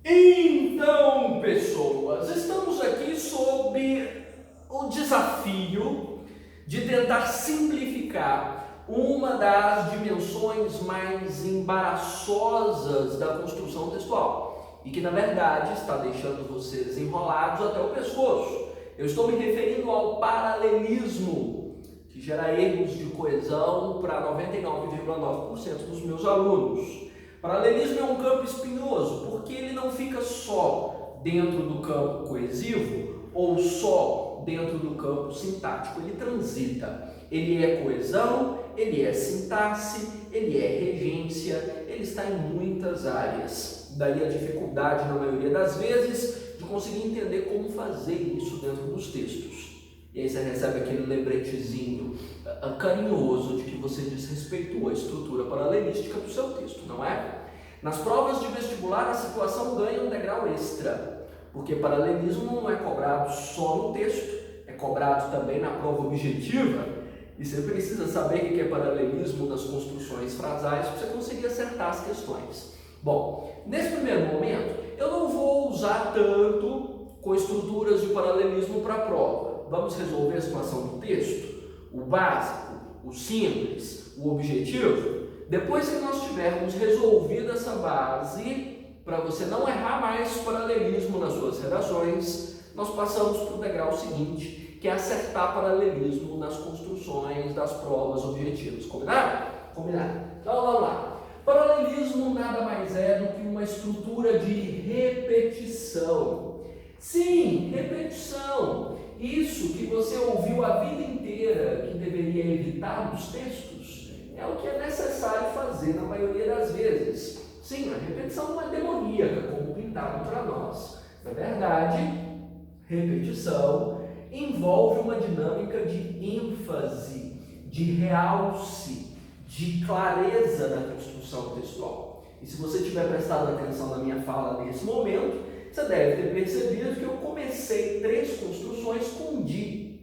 Então, pessoas, estamos aqui sob o desafio de tentar simplificar uma das dimensões mais embaraçosas da construção textual e que, na verdade, está deixando vocês enrolados até o pescoço. Eu estou me referindo ao paralelismo, que gera erros de coesão para 99,9% dos meus alunos. Paralelismo é um campo espinhoso, porque ele não fica só dentro do campo coesivo ou só dentro do campo sintático, ele transita. Ele é coesão, ele é sintaxe, ele é regência, ele está em muitas áreas. Daí a dificuldade, na maioria das vezes, de conseguir entender como fazer isso dentro dos textos. E aí você recebe aquele lembretezinho carinhoso de que você desrespeitou a estrutura paralelística do seu texto, não é? Nas provas de vestibular, a situação ganha um degrau extra, porque paralelismo não é cobrado só no texto, é cobrado também na prova objetiva, e você precisa saber o que é paralelismo das construções frasais para você conseguir acertar as questões. Bom, nesse primeiro momento, eu não vou usar tanto com estruturas de paralelismo para a prova. Vamos resolver a situação do texto, o básico, o simples, o objetivo. Depois que nós tivermos resolvido essa base, para você não errar mais paralelismo nas suas redações, nós passamos para o degrau seguinte, que é acertar paralelismo nas construções das provas objetivas. Combinado? Combinado. Então vamos lá. Paralelismo nada mais é do que uma estrutura de repetição. Sim, repetição. Isso que você ouviu a vida inteira que deveria evitar nos textos é o que é necessário fazer na maioria das vezes. Sim, a repetição não é demoníaca, como pintado para nós. Na verdade, repetição envolve uma dinâmica de ênfase, de realce, de clareza na construção textual. E se você tiver prestado atenção na minha fala nesse momento, você deve ter percebido que eu comecei 3 construções com de.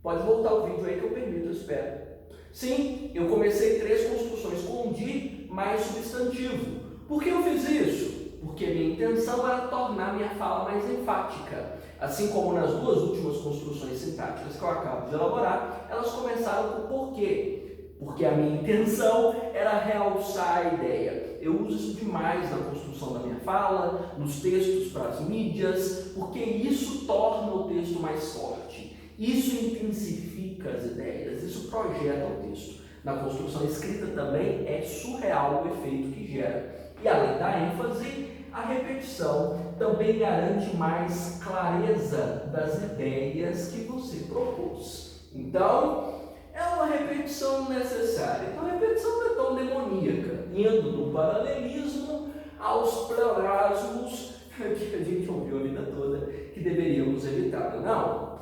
Pode voltar o vídeo aí que eu permito, eu espero. Sim, eu comecei 3 construções com de mais substantivo. Por que eu fiz isso? Porque minha intenção era tornar minha fala mais enfática. Assim como nas 2 últimas construções sintáticas que eu acabo de elaborar, elas começaram com porquê. Porque a minha intenção era realçar a ideia. Eu uso isso demais na construção da minha fala, nos textos para as mídias, porque isso torna o texto mais forte. Isso intensifica as ideias, isso projeta o texto. Na construção escrita também é surreal o efeito que gera. E além da ênfase, a repetição também garante mais clareza das ideias que você propôs. Então, é uma repetição necessária. Então, a repetição não é tão demoníaca, indo do paralelismo aos pleonasmos que a gente ouviu a vida toda, que deveríamos evitar, não?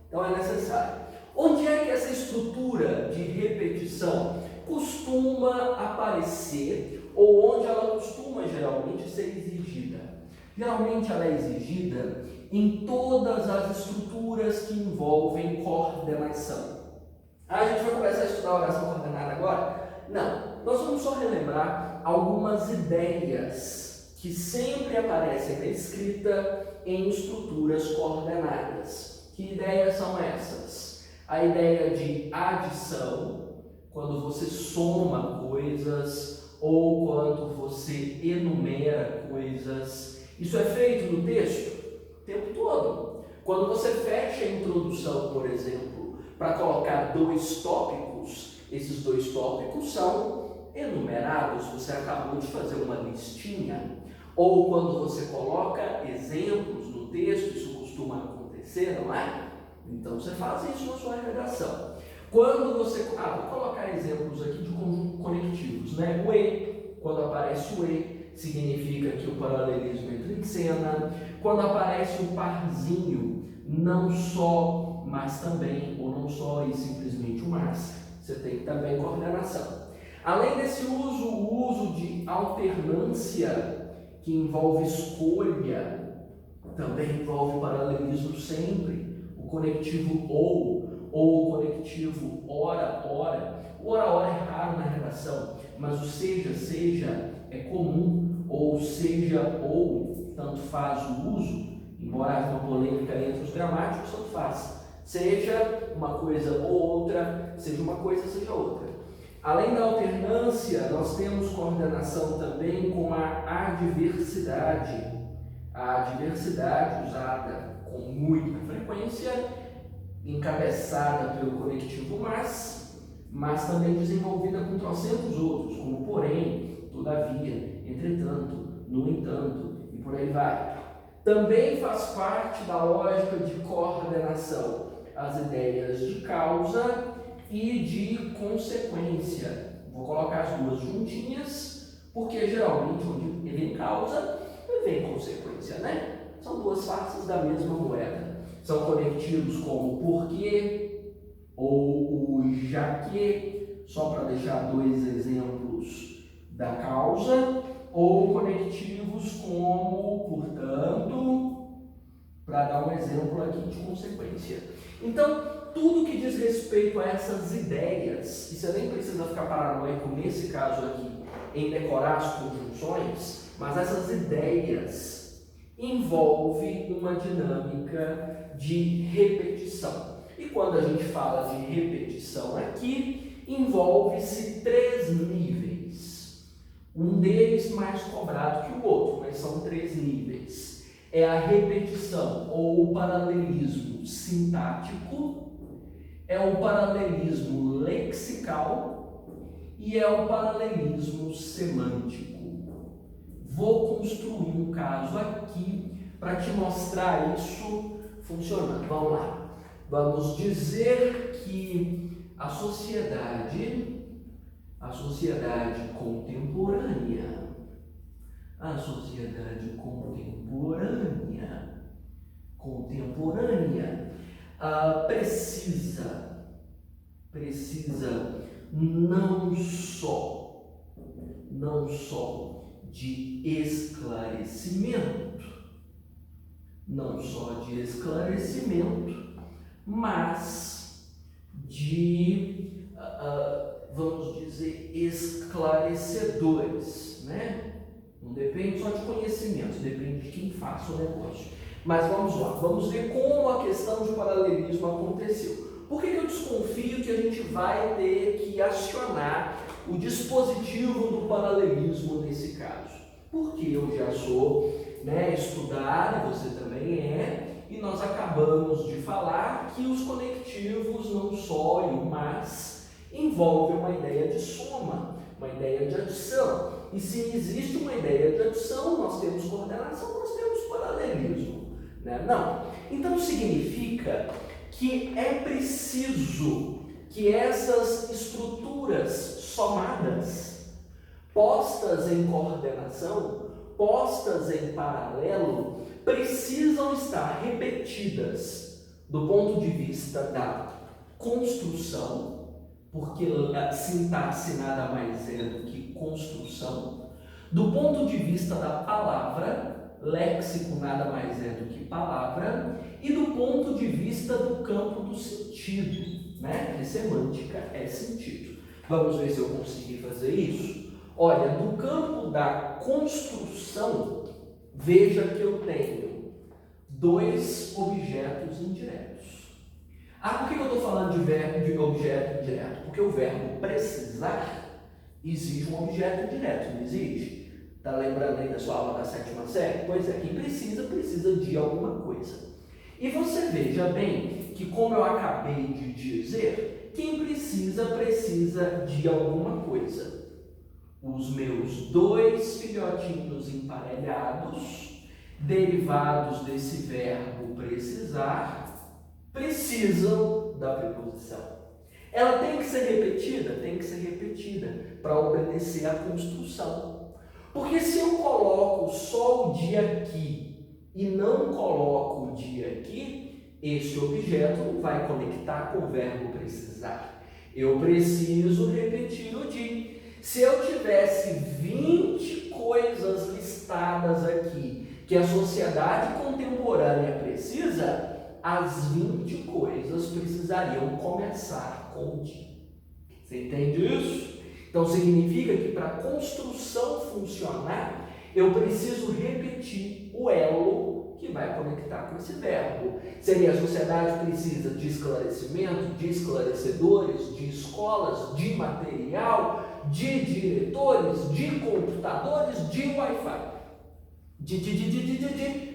Então, é necessário. Onde é que essa estrutura de repetição costuma aparecer, ou onde ela costuma geralmente ser exigida? Geralmente ela é exigida em todas as estruturas que envolvem coordenação. A gente vai começar a estudar a oração coordenada agora? Não, nós vamos só relembrar algumas ideias que sempre aparecem na escrita em estruturas coordenadas. Que ideias são essas? A ideia de adição, quando você soma coisas ou quando você enumera coisas. Isso é feito no texto o tempo todo. Quando você fecha a introdução, por exemplo, para colocar 2 tópicos, esses 2 tópicos são enumerados, você acabou de fazer uma listinha. Ou quando você coloca exemplos no texto, isso costuma acontecer, não é? Então você faz isso na sua redação. Quando você... vou colocar exemplos aqui de conjuntos conectivos, né? O e, quando aparece o e, significa que o paralelismo entra em cena. Quando aparece um parzinho, não só, mas também, ou não só e simplesmente o mas, você tem também coordenação. Além desse uso, o uso de alternância, que envolve escolha, também envolve paralelismo sempre. O conectivo ou o conectivo ora. O ora é raro na redação, mas o seja é comum, ou seja ou, tanto faz o uso, embora haja uma polêmica entre os gramáticos, tanto faz. Seja uma coisa ou outra, seja uma coisa, seja outra. Além da alternância, nós temos coordenação também com a adversidade. A adversidade usada com muita frequência, encabeçada pelo conectivo mas também desenvolvida com trocentos outros, como porém, todavia, entretanto, no entanto, e por aí vai. Também faz parte da lógica de coordenação as ideias de causa e de consequência. Vou colocar as duas juntinhas, porque geralmente onde vem causa, vem consequência, né? São duas faces da mesma moeda. São conectivos como porque ou o já que, só para deixar dois exemplos da causa, ou conectivos como portanto, para dar um exemplo aqui de consequência. Então, tudo que diz respeito a essas ideias, e você nem precisa ficar paranoico nesse caso aqui, em decorar as conjunções, mas essas ideias envolvem uma dinâmica de repetição. E quando a gente fala de repetição aqui, envolve-se 3 níveis. Um deles mais cobrado que o outro, mas são 3 níveis. É a repetição ou o paralelismo sintático, é o paralelismo lexical e é o paralelismo semântico. Vou construir um caso aqui para te mostrar isso funcionando. Vamos lá. Vamos dizer que a sociedade contemporânea, precisa não só de esclarecimento, mas de, vamos dizer, esclarecedores, né? Não depende só de conhecimento, depende de quem faça o negócio. Mas vamos lá, vamos ver como a questão de paralelismo aconteceu. Por que eu desconfio que a gente vai ter que acionar o dispositivo do paralelismo nesse caso? Porque eu já sou estudado, você também é, e nós acabamos de falar que os conectivos não só e o mas envolvem uma ideia de soma, uma ideia de adição. E se existe uma ideia de adição, nós temos coordenação, nós temos paralelismo, né? Não. Então significa que é preciso que essas estruturas somadas, postas em coordenação, postas em paralelo, precisam estar repetidas do ponto de vista da construção, porque a sintaxe nada mais é do que construção, do ponto de vista da palavra, léxico nada mais é do que palavra, e do ponto de vista do campo do sentido, né? Que semântica é sentido. Vamos ver se eu consegui fazer isso? Olha, no campo da construção, veja que eu tenho 2 objetos indiretos. Por que eu estou falando de objeto indireto? Porque o verbo precisar exige um objeto direto, não exige? Está lembrando aí da sua aula da 7ª série? Pois é, quem precisa de alguma coisa. E você veja bem que, como eu acabei de dizer, quem precisa de alguma coisa. Os meus 2 filhotinhos emparelhados, derivados desse verbo precisar, precisam da preposição. Ela tem que ser repetida para obedecer à construção. Porque se eu coloco só o dia aqui e não coloco o dia aqui, esse objeto não vai conectar com o verbo precisar. Eu preciso repetir o dia. Se eu tivesse 20 coisas listadas aqui que a sociedade contemporânea precisa, as 20 coisas precisariam começar com o dia. Você entende isso? Então significa que para a construção funcionar, eu preciso repetir o elo vai conectar com esse verbo. Seria: a sociedade precisa de esclarecimento, de esclarecedores, de escolas, de material, de diretores, de computadores, de Wi-Fi.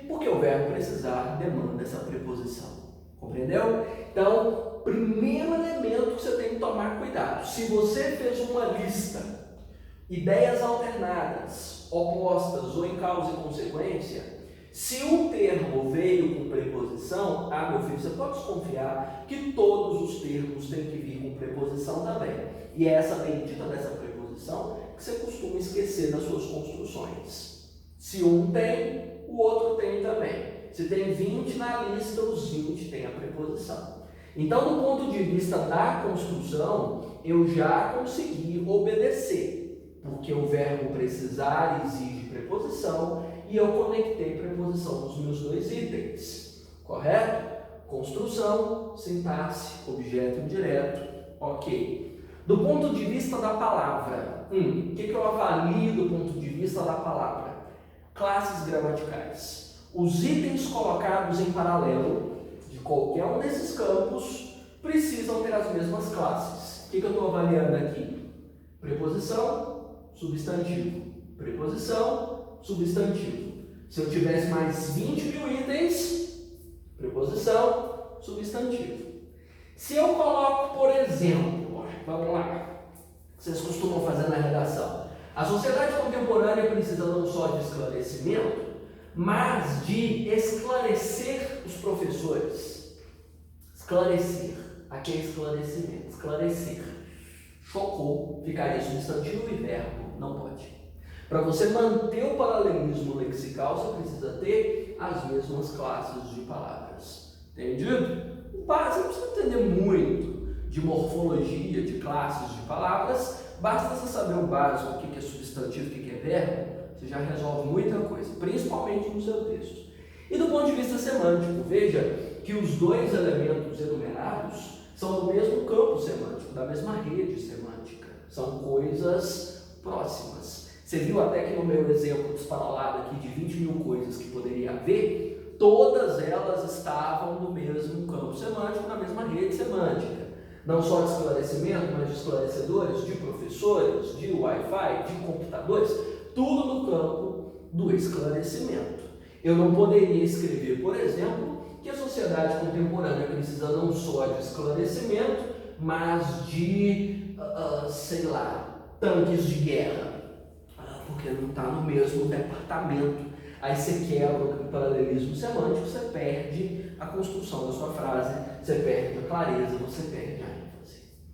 Porque o verbo precisar demanda essa preposição. Compreendeu? Então, primeiro elemento que você tem que tomar cuidado. Se você fez uma lista, ideias alternadas, opostas ou em causa e consequência, se um termo veio com preposição, meu filho, você pode desconfiar que todos os termos têm que vir com preposição também. E é essa bendita dessa preposição que você costuma esquecer nas suas construções. Se um tem, o outro tem também. Se tem 20 na lista, os 20 têm a preposição. Então, do ponto de vista da construção, eu já consegui obedecer, porque o verbo precisar exige preposição e eu conectei preposição nos meus dois itens. Correto? Construção, sintaxe, objeto indireto, ok. Do ponto de vista da palavra, o que eu avalio do ponto de vista da palavra? Classes gramaticais. Os itens colocados em paralelo de qualquer um desses campos precisam ter as mesmas classes. O que eu estou avaliando aqui? Preposição, substantivo. Preposição, substantivo. Se eu tivesse mais 20.000 itens, preposição, substantivo. Se eu coloco, por exemplo, vamos lá, vocês costumam fazer na redação. A sociedade contemporânea precisa não só de esclarecimento, mas de esclarecer os professores. Esclarecer. Aqui é esclarecimento. Esclarecer. Chocou. Ficaria substantivo e verbo. Não pode. Para você manter o paralelismo lexical, você precisa ter as mesmas classes de palavras. Entendido? Você não precisa entender muito de morfologia, de classes de palavras. Basta você saber o básico, o que é substantivo, o que é verbo, você já resolve muita coisa, principalmente no seu texto. E do ponto de vista semântico, veja que os dois elementos enumerados são do mesmo campo semântico, da mesma rede semântica. São coisas próximas. Você viu até que no meu exemplo disparalado aqui de 20.000 coisas que poderia haver, todas elas estavam no mesmo campo semântico, na mesma rede semântica. Não só de esclarecimento, mas de esclarecedores, de professores, de Wi-Fi, de computadores, tudo no campo do esclarecimento. Eu não poderia escrever, por exemplo, que a sociedade contemporânea precisa não só de esclarecimento, mas de, tanques de guerra, porque não está no mesmo departamento. Aí você quebra o paralelismo semântico, você perde a construção da sua frase, você perde a clareza, você perde a ênfase.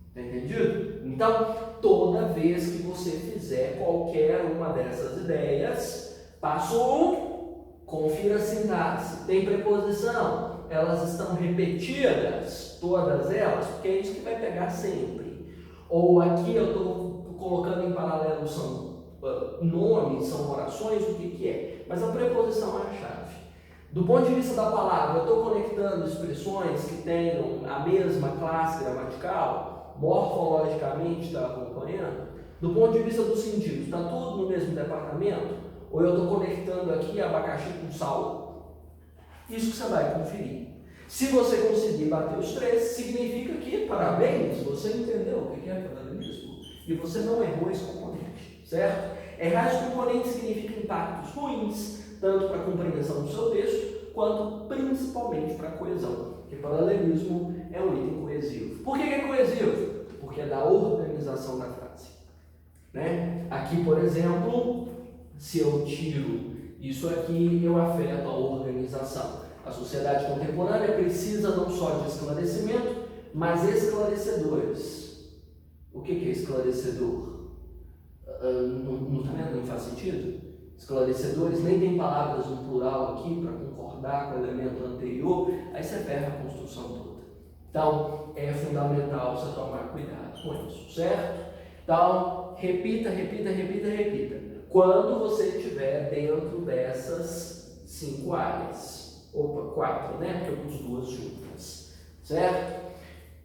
Está entendido? Então, toda vez que você fizer qualquer uma dessas ideias, passo 1, confira a sintaxe. Tem preposição? Elas estão repetidas, todas elas, porque é isso que vai pegar sempre. Ou aqui eu estou colocando em paralelo, são nomes, são orações, o que é? Mas a preposição é a chave. Do ponto de vista da palavra, eu estou conectando expressões que tenham a mesma classe gramatical, morfologicamente está acompanhando. Do ponto de vista do sentido, está tudo no mesmo departamento? Ou eu estou conectando aqui abacaxi com sal? Isso que você vai conferir. Se você conseguir bater os três, significa que, parabéns, você entendeu o que é paralelismo e você não errou esse componente, certo? Errar esse componente significa impactos ruins, tanto para a compreensão do seu texto, quanto principalmente para a coesão, porque paralelismo é um item coesivo. Por que é coesivo? Porque é da organização da frase. Né? Aqui, por exemplo, se eu tiro isso aqui, eu afeto a organização. A sociedade contemporânea precisa não só de esclarecimento, mas esclarecedores. O que é esclarecedor? Não faz sentido? Esclarecedores, nem tem palavras no plural aqui para concordar com o elemento anterior, aí você perde a construção toda. Então, é fundamental você tomar cuidado com isso, certo? Então, repita. Quando você estiver dentro dessas 5 áreas, 4, né? Porque eu pus 2 juntas, certo?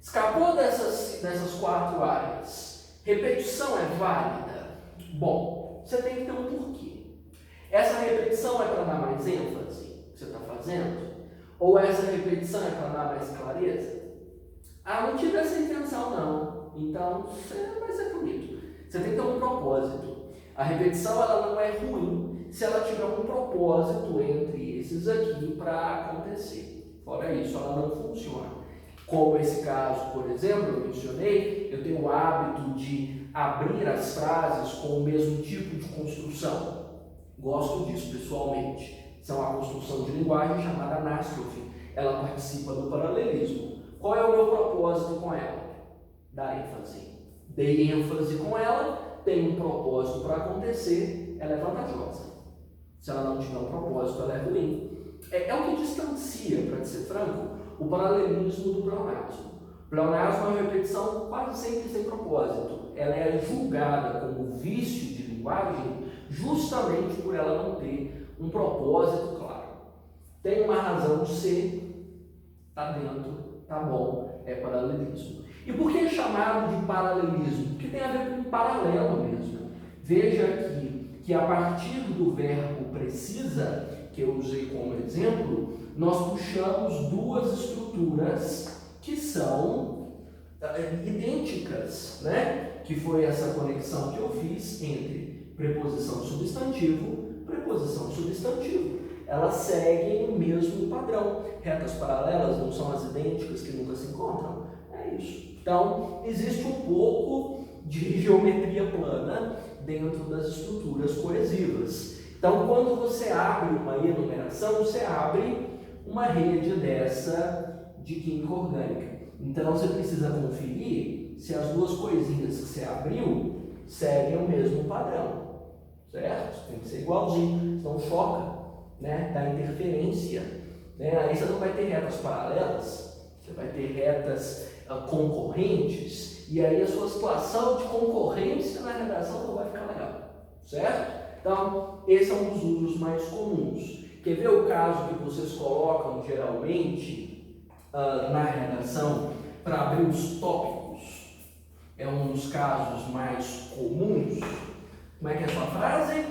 Escapou dessas 4 áreas, repetição é válida? Bom, você tem que ter um porquê. Essa repetição é para dar mais ênfase que você está fazendo. fazendo? Ou essa repetição é para dar mais clareza? Ah, não tive essa intenção não. Então, vai ser bonito. Você tem que ter um propósito. A repetição ela não é ruim se ela tiver um propósito entre esses aqui para acontecer. Fora isso, ela não funciona. Como esse caso, por exemplo, eu mencionei, eu tenho o hábito de abrir as frases com o mesmo tipo de construção. Gosto disso pessoalmente. São a construção de linguagem chamada anástrofe. Ela participa do paralelismo. Qual é o meu propósito com ela? Dar ênfase. Dei ênfase com ela, tem um propósito para acontecer, ela é vantajosa. Se ela não tiver um propósito, ela é ruim. É o que distancia, para ser franco, o paralelismo do pleonasmo. O pleonasmo é uma repetição quase sempre sem propósito. Ela é julgada como vício de linguagem justamente por ela não ter um propósito claro. Tem uma razão de ser, está dentro, tá bom, é paralelismo. E por que é chamado de paralelismo? Porque tem a ver com um paralelo mesmo. Veja aqui que a partir do verbo precisa, que eu usei como exemplo, nós puxamos duas estruturas que são idênticas, né? Que foi essa conexão que eu fiz entre preposição substantivo, preposição substantivo. Elas seguem o mesmo padrão. Retas paralelas não são as idênticas que nunca se encontram? É isso. Então, existe um pouco de geometria plana dentro das estruturas coesivas. Então, quando você abre uma enumeração, você abre uma rede dessa de química orgânica. Então, você precisa conferir se as duas coisinhas que você abriu seguem o mesmo padrão. Certo? Tem que ser igualzinho, senão choca, né? Dá interferência. Né? Aí você não vai ter retas paralelas, você vai ter retas concorrentes, e aí a sua situação de concorrência na redação não vai ficar legal, certo? Então, esse é um dos usos mais comuns. Quer ver o caso que vocês colocam geralmente na redação para abrir os tópicos? É um dos casos mais comuns. Como é que é a sua frase?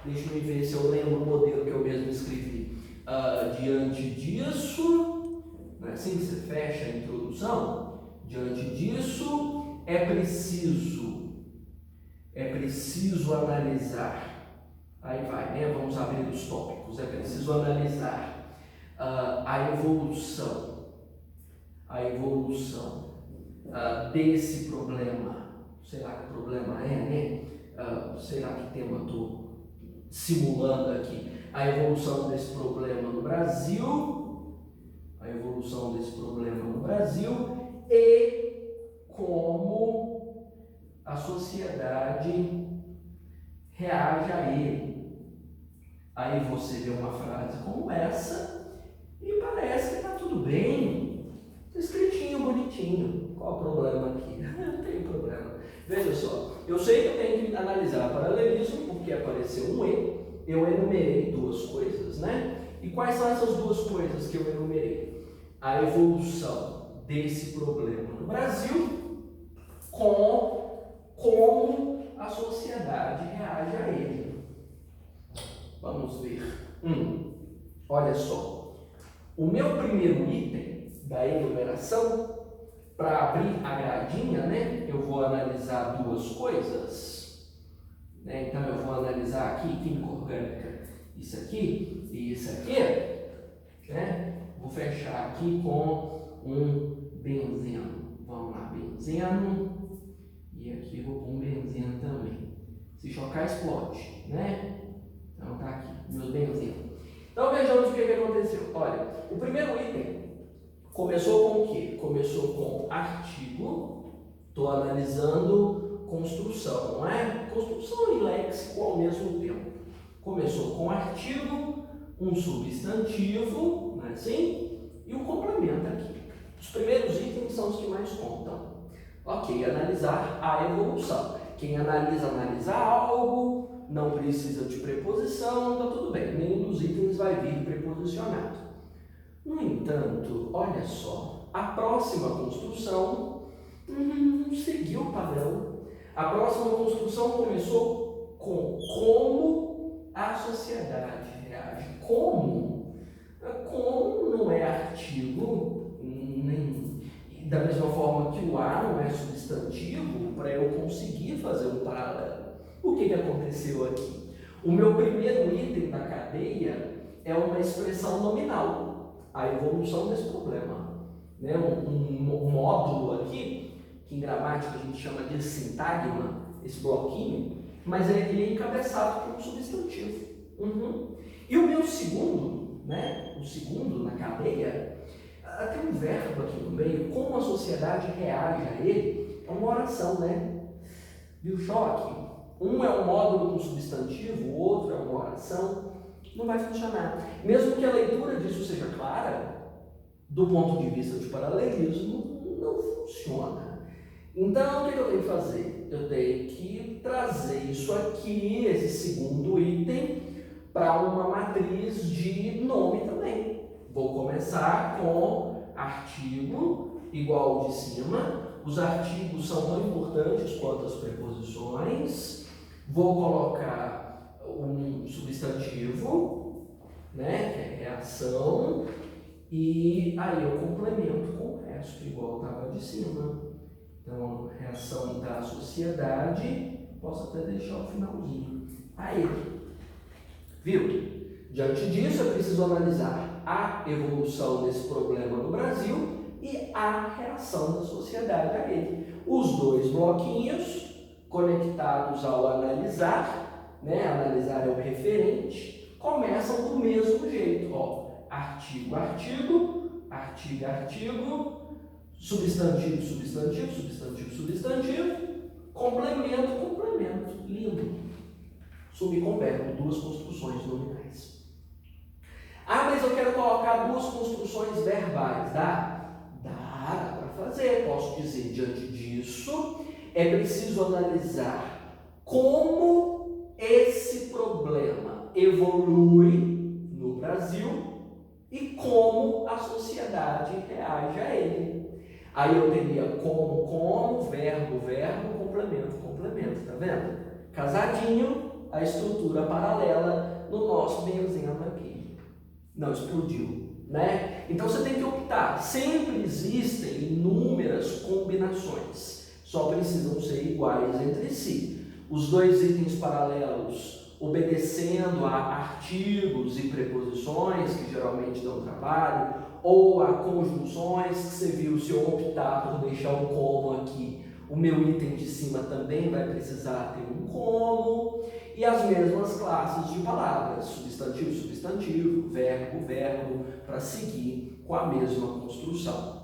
Deixa eu ver se eu lembro o modelo que eu mesmo escrevi. Diante disso, não é assim que você fecha a introdução? Diante disso, é preciso analisar. Aí vai, né? Vamos abrir os tópicos. É preciso analisar a evolução desse problema. Sei lá que problema é, né? Sei lá que tema estou simulando aqui. A evolução desse problema no Brasil, e como a sociedade reage a ele. Aí você vê uma frase como essa e parece que está tudo bem, escritinho, bonitinho. Qual o problema aqui? Não tem problema. Veja só, eu sei que eu tenho que analisar paralelismo porque apareceu um E, eu enumerei duas coisas, né? E quais são essas duas coisas que eu enumerei? A evolução desse problema no Brasil com como a sociedade reage a ele. Vamos ver. Olha só. O meu primeiro item da enumeração, para abrir a gradinha, né? Eu vou analisar duas coisas. Né? Então, eu vou analisar aqui química orgânica, isso aqui e isso aqui. Né? Vou fechar aqui com um benzeno. Vamos lá, benzeno. E aqui vou pôr um benzeno também. Se chocar, explode, né? Então tá aqui, meus benzenos. Então vejamos o que aconteceu. Olha, o primeiro item começou com o quê? Começou com artigo. Estou analisando construção, não é? Construção e léxico ao mesmo tempo. Começou com artigo, um substantivo, não é assim? E um complemento aqui. Os primeiros itens são os que mais contam. Ok, analisar a evolução. Quem analisa algo, não precisa de preposição, está tudo bem. Nenhum dos itens vai vir preposicionado. No entanto, olha só, a próxima construção seguiu o padrão. A próxima construção começou com como a sociedade reage. Como que o A não é substantivo para eu conseguir fazer um paralelo. O que aconteceu aqui? O meu primeiro item da cadeia é uma expressão nominal, a evolução desse problema. Né? Um módulo aqui, que em gramática a gente chama de sintagma, esse bloquinho, mas ele é encabeçado por um substantivo. E o meu segundo, né? O segundo na cadeia, tem um verbo aqui no meio, como a sociedade reage a ele, é uma oração, né? Viu, choque? Um é um módulo com substantivo, o outro é uma oração, não vai funcionar. Mesmo que a leitura disso seja clara, do ponto de vista de paralelismo, não funciona. Então, o que eu tenho que fazer? Eu tenho que trazer isso aqui, esse segundo item, para uma matriz de nome também. Vou começar com artigo igual ao de cima. Os artigos são tão importantes quanto as preposições. Vou colocar um substantivo, né, que é reação, e aí eu complemento com o resto, igual estava de cima. Então, reação da sociedade, posso até deixar o finalzinho. Aí, viu? Diante disso, eu preciso analisar a evolução desse problema no Brasil e a reação da sociedade a ele. Os dois bloquinhos conectados ao analisar, né? Analisar é o referente, começam do mesmo jeito, ó. Artigo, artigo, artigo, artigo, substantivo, substantivo, substantivo, substantivo, complemento, complemento. Lindo. Subcompleto, duas construções nominais. Ah, mas eu quero colocar duas construções verbais. Dá? Dá para fazer. Posso dizer, diante disso, é preciso analisar como esse problema evolui no Brasil e como a sociedade reage a ele. Aí eu teria como, verbo, complemento, complemento, tá vendo? Casadinho, a estrutura paralela no nosso benzendo aqui. Não explodiu, né? Então você tem que optar. Sempre existem inúmeras combinações, só precisam ser iguais entre si. Os dois itens paralelos obedecendo a artigos e preposições, que geralmente dão trabalho, ou a conjunções, que você viu, se eu optar por deixar um como aqui, o meu item de cima também vai precisar ter um como, e as mesmas classes de palavras, substantivo, substantivo, verbo, verbo, para seguir com a mesma construção.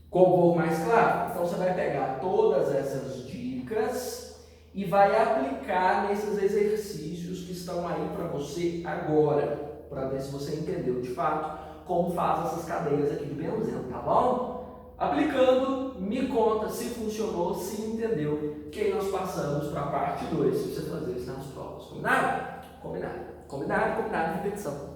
Como um pouco mais claro? Então você vai pegar todas essas dicas e vai aplicar nesses exercícios que estão aí para você agora, para ver se você entendeu de fato como faz essas cadeias aqui de benzeno, tá bom? Aplicando, me conta se funcionou, se entendeu, que aí nós passamos para a parte 2, se você fazer isso nas provas. Combinado? Combinado. Combinado, combinado, repetição.